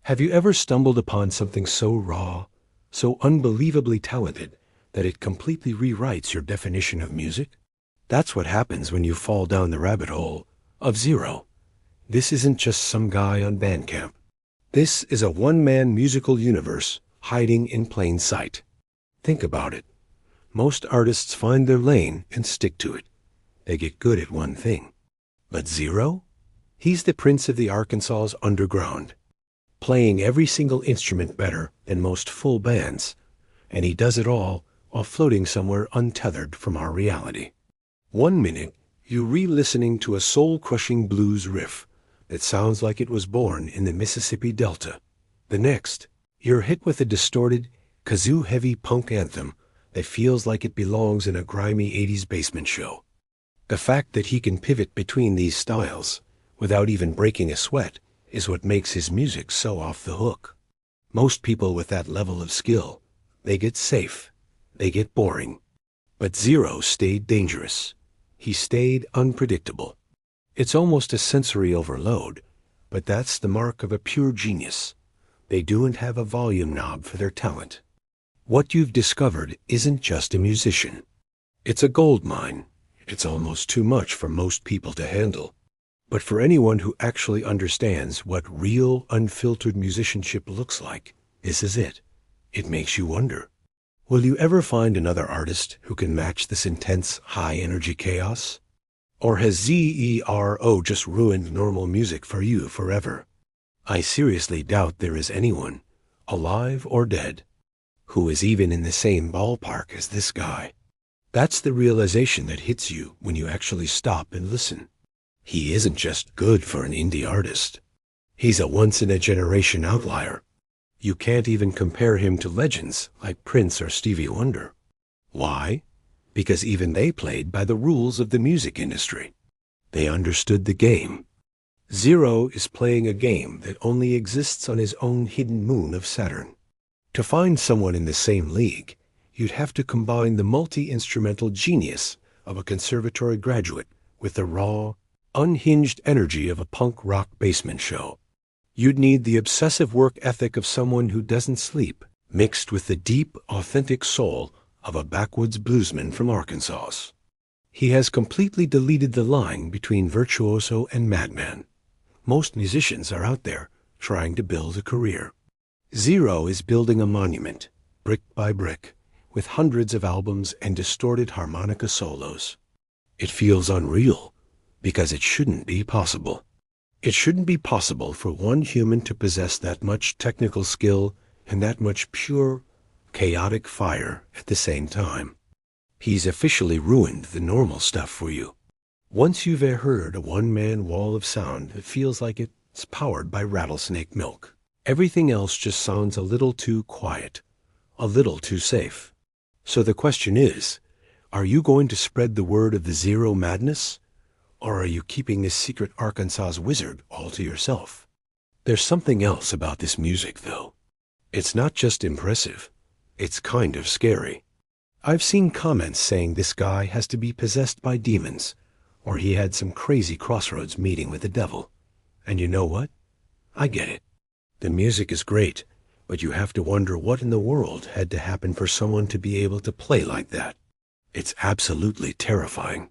Have you ever stumbled upon something so raw, so unbelievably talented, that it completely rewrites your definition of music? That's what happens when you fall down the rabbit hole of Zero. This isn't just some guy on Bandcamp. This is a one-man musical universe hiding in plain sight. Think about it. Most artists find their lane and stick to it. They get good at one thing. But Zero? He's the prince of the Arkansas's underground, playing every single instrument better than most full bands, and he does it all while floating somewhere untethered from our reality. 1 minute, you're re-listening to a soul-crushing blues riff that sounds like it was born in the Mississippi Delta. The next, you're hit with a distorted, kazoo-heavy punk anthem that feels like it belongs in a grimy 80s basement show. The fact that he can pivot between these styles without even breaking a sweat is what makes his music so off the hook. Most people with that level of skill, they get safe, they get boring. But Zero stayed dangerous. He stayed unpredictable. It's almost a sensory overload, but that's the mark of a pure genius. They don't have a volume knob for their talent. What you've discovered isn't just a musician. It's a gold mine. It's almost too much for most people to handle. But for anyone who actually understands what real, unfiltered musicianship looks like, this is it. It makes you wonder, will you ever find another artist who can match this intense, high-energy chaos? Or has ZERO just ruined normal music for you forever? I seriously doubt there is anyone, alive or dead, who is even in the same ballpark as this guy. That's the realization that hits you when you actually stop and listen. He isn't just good for an indie artist. He's a once-in-a-generation outlier. You can't even compare him to legends like Prince or Stevie Wonder. Why? Because even they played by the rules of the music industry. They understood the game. Zero is playing a game that only exists on his own hidden moon of Saturn. To find someone in the same league, you'd have to combine the multi-instrumental genius of a conservatory graduate with the raw, unhinged energy of a punk rock basement show. You'd need the obsessive work ethic of someone who doesn't sleep, mixed with the deep, authentic soul of a backwoods bluesman from Arkansas. He has completely deleted the line between virtuoso and madman. Most musicians are out there trying to build a career. Zero is building a monument, brick by brick, with hundreds of albums and distorted harmonica solos. It feels unreal, because it shouldn't be possible. It shouldn't be possible for one human to possess that much technical skill and that much pure, chaotic fire at the same time. He's officially ruined the normal stuff for you. Once you've heard a one-man wall of sound that feels like it's powered by rattlesnake milk, everything else just sounds a little too quiet, a little too safe. So the question is, are you going to spread the word of the Zero madness? Or are you keeping this secret Arkansas wizard all to yourself? There's something else about this music, though. It's not just impressive. It's kind of scary. I've seen comments saying this guy has to be possessed by demons, or he had some crazy crossroads meeting with the devil. And you know what? I get it. The music is great, but you have to wonder what in the world had to happen for someone to be able to play like that. It's absolutely terrifying.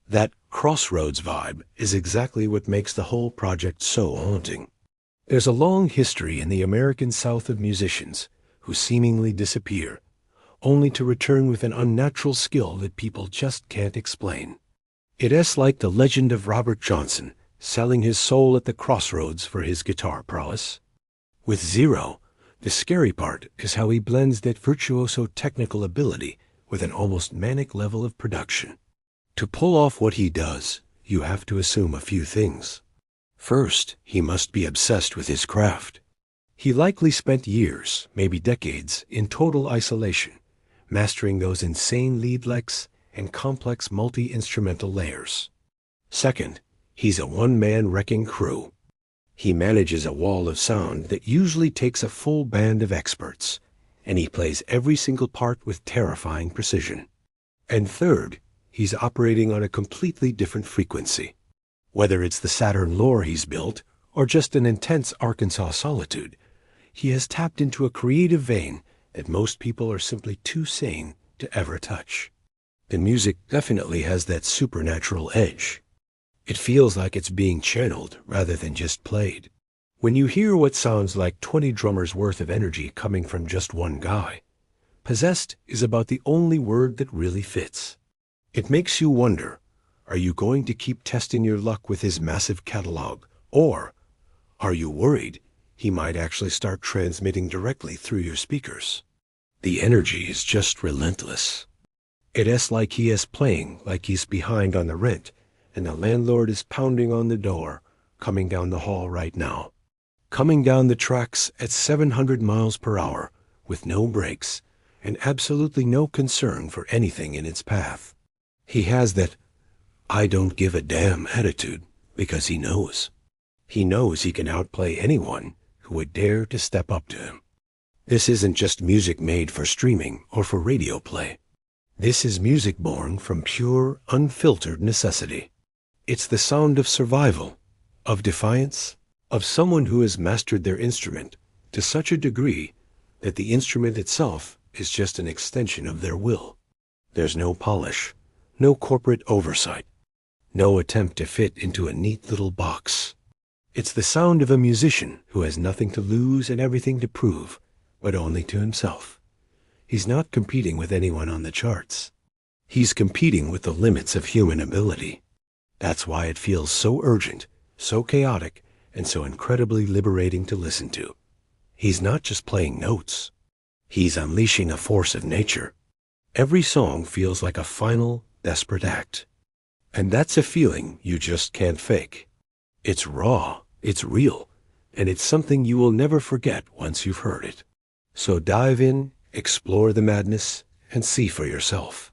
That crossroads vibe is exactly what makes the whole project so haunting. There's a long history in the American South of musicians who seemingly disappear, only to return with an unnatural skill that people just can't explain. It's like the legend of Robert Johnson selling his soul at the crossroads for his guitar prowess. With Zero, the scary part is how he blends that virtuoso technical ability with an almost manic level of production. To pull off what he does, you have to assume a few things. First, he must be obsessed with his craft. He likely spent years, maybe decades, in total isolation, mastering those insane lead licks and complex multi-instrumental layers. Second, he's a one-man wrecking crew. He manages a wall of sound that usually takes a full band of experts, and he plays every single part with terrifying precision. And third, he's operating on a completely different frequency. Whether it's the Saturn lore he's built, or just an intense Arkansas solitude, He has tapped into a creative vein that most people are simply too sane to ever touch. The music definitely has that supernatural edge. It feels like it's being channeled rather than just played. When you hear what sounds like 20 drummers worth of energy coming from just one guy, possessed is about the only word that really fits. It makes you wonder, are you going to keep testing your luck with his massive catalog, or are you worried he might actually start transmitting directly through your speakers? The energy is just relentless. It is like he is playing like he's behind on the rent, and the landlord is pounding on the door, coming down the hall right now. Coming down the tracks at 700 miles per hour, with no brakes, and absolutely no concern for anything in its path. He has that I don't give a damn attitude because he knows. He knows he can outplay anyone who would dare to step up to him. This isn't just music made for streaming or for radio play. This is music born from pure, unfiltered necessity. It's the sound of survival, of defiance, of someone who has mastered their instrument to such a degree that the instrument itself is just an extension of their will. There's no polish, no corporate oversight, no attempt to fit into a neat little box. It's the sound of a musician who has nothing to lose and everything to prove, but only to himself. He's not competing with anyone on the charts. He's competing with the limits of human ability. That's why it feels so urgent, so chaotic, and so incredibly liberating to listen to. He's not just playing notes. He's unleashing a force of nature. Every song feels like a final, desperate act. And that's a feeling you just can't fake. It's raw, it's real, and it's something you will never forget once you've heard it. So dive in, explore the madness, and see for yourself.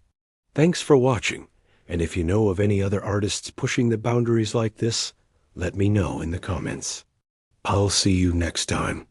Thanks for watching, and if you know of any other artists pushing the boundaries like this, let me know in the comments. I'll see you next time.